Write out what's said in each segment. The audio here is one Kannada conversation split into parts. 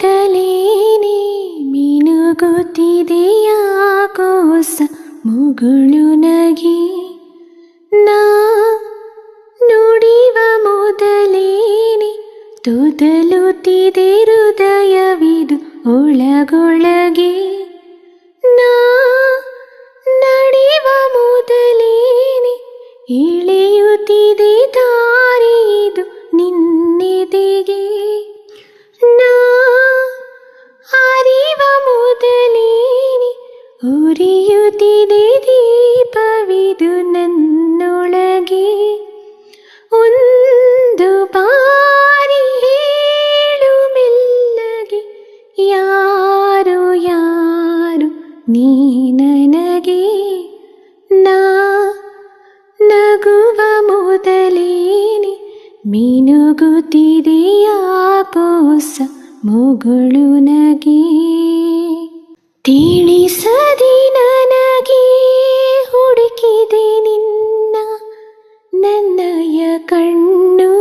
ಮೊದಲೇನೆ ಮಿನುಗುತ್ತಿದೆಯಾಕೋಸ ಮುಗುಳು ನಗೆ ನಾ ನುಡಿವ ಮೊದಲೇನೆ ತೊದಲುತ್ತಿದೆ ಹೃದಯವಿದು ಒಳಗೊಳಗೆ ನಾ ನಡೆವ ಮೊದಲೇನೆ ಇಳಿಯುತ್ತಿದೆ ದಾರಿದು ನಿನ್ನೆದೆಗೆ ನಾ ಅರಿವ ಮೊದಲೇನೆ ಉರಿಯುತ್ತಿದೆ ದೀಪವಿದು ನನ್ನೊಳಗೆ ಒಂದು ಬಾರಿ ಹೇಳು ಮೆಲ್ಲಗೆ ಯಾರು ಯಾರು ನೀ ನನಗೆ ನಾ ನಗುವ ಮೊದಲೇನೆ ಮಿನುಗುತ್ತಿದೆಯಾಕೋಸ ಮುಗುಳು ನಗೆ ತಿಳಿಸದಿ ನನಗೆ ಹುಡುಕಿದೆ ನಿನ್ನ ನನ್ನಯ ಕಣ್ಣು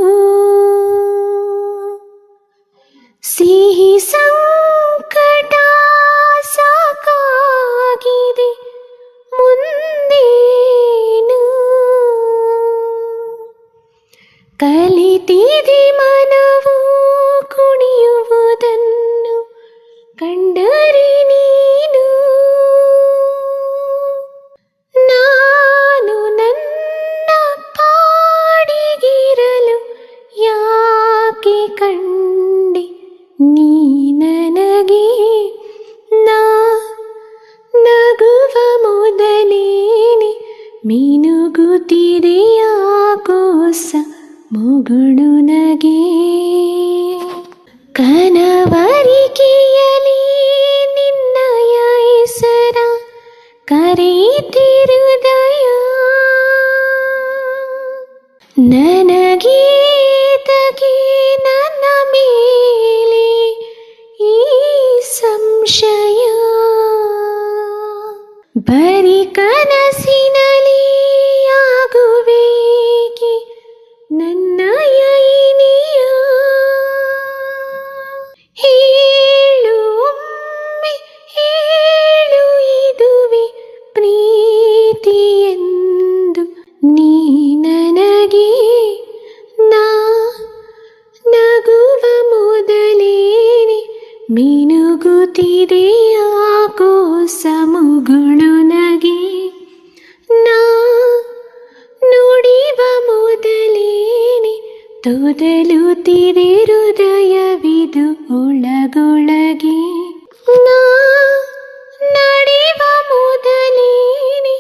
ಸಿಹಿ ಸಂಕಟ ಸಾಕಾಗಿದೆ ಮುಂದೇನು ಕಲಿತಿದೆ ಮನವು ಕುಣಿಯುವುದನ್ನು ಕಂಡರೆ ನೀನು ನಾನು ನನ್ನ ಪಾಡಿಗಿರಲು ಯಾಕೆ ಕಂಡೆ ನೀ ನನಗೆ ನಾ ನಗುವ ಮೊದಲೇನೆ ಮಿನುಗುತ್ತಿದೆಯಾಕೋಸ ಮುಗುಳು ನಗೆ ಕನವರಿಕೆಯಲಿ ನಿನ್ನಯ ಹೆಸರ ಕರೆಯುತ್ತಿರುದಯ ನನಗೀತಗೆ ನನ್ನ ಮೇಲೆ ಈ ಸಂಶಯ ಬರಿ ಕನಸಿನಲ್ಲಿ ಆಗುವೇಕೆ ನನ್ನಯ ಇನಿಯ ಹೇಳು ಒಮ್ಮೆ ಹೇಳು ಇದುವೆ ಪ್ರೀತಿ ಎಂದು ನೀ ನನಗೆ ನಾ ನಗುವ ಮೊದಲೇನೆ ಮಿನುಗುತ್ತಿದೆಯಾಕೋಸ ಮುಗುಳು ನಗೆ ನಾ ನುಡಿವ ಮೊದಲೇನೆ ತೊದಲುತ್ತಿದೆ ಹೃದಯವಿದು ಒಳಗೊಳಗೆ ನಾ ನಡೆವ ಮೊದಲೇನೆ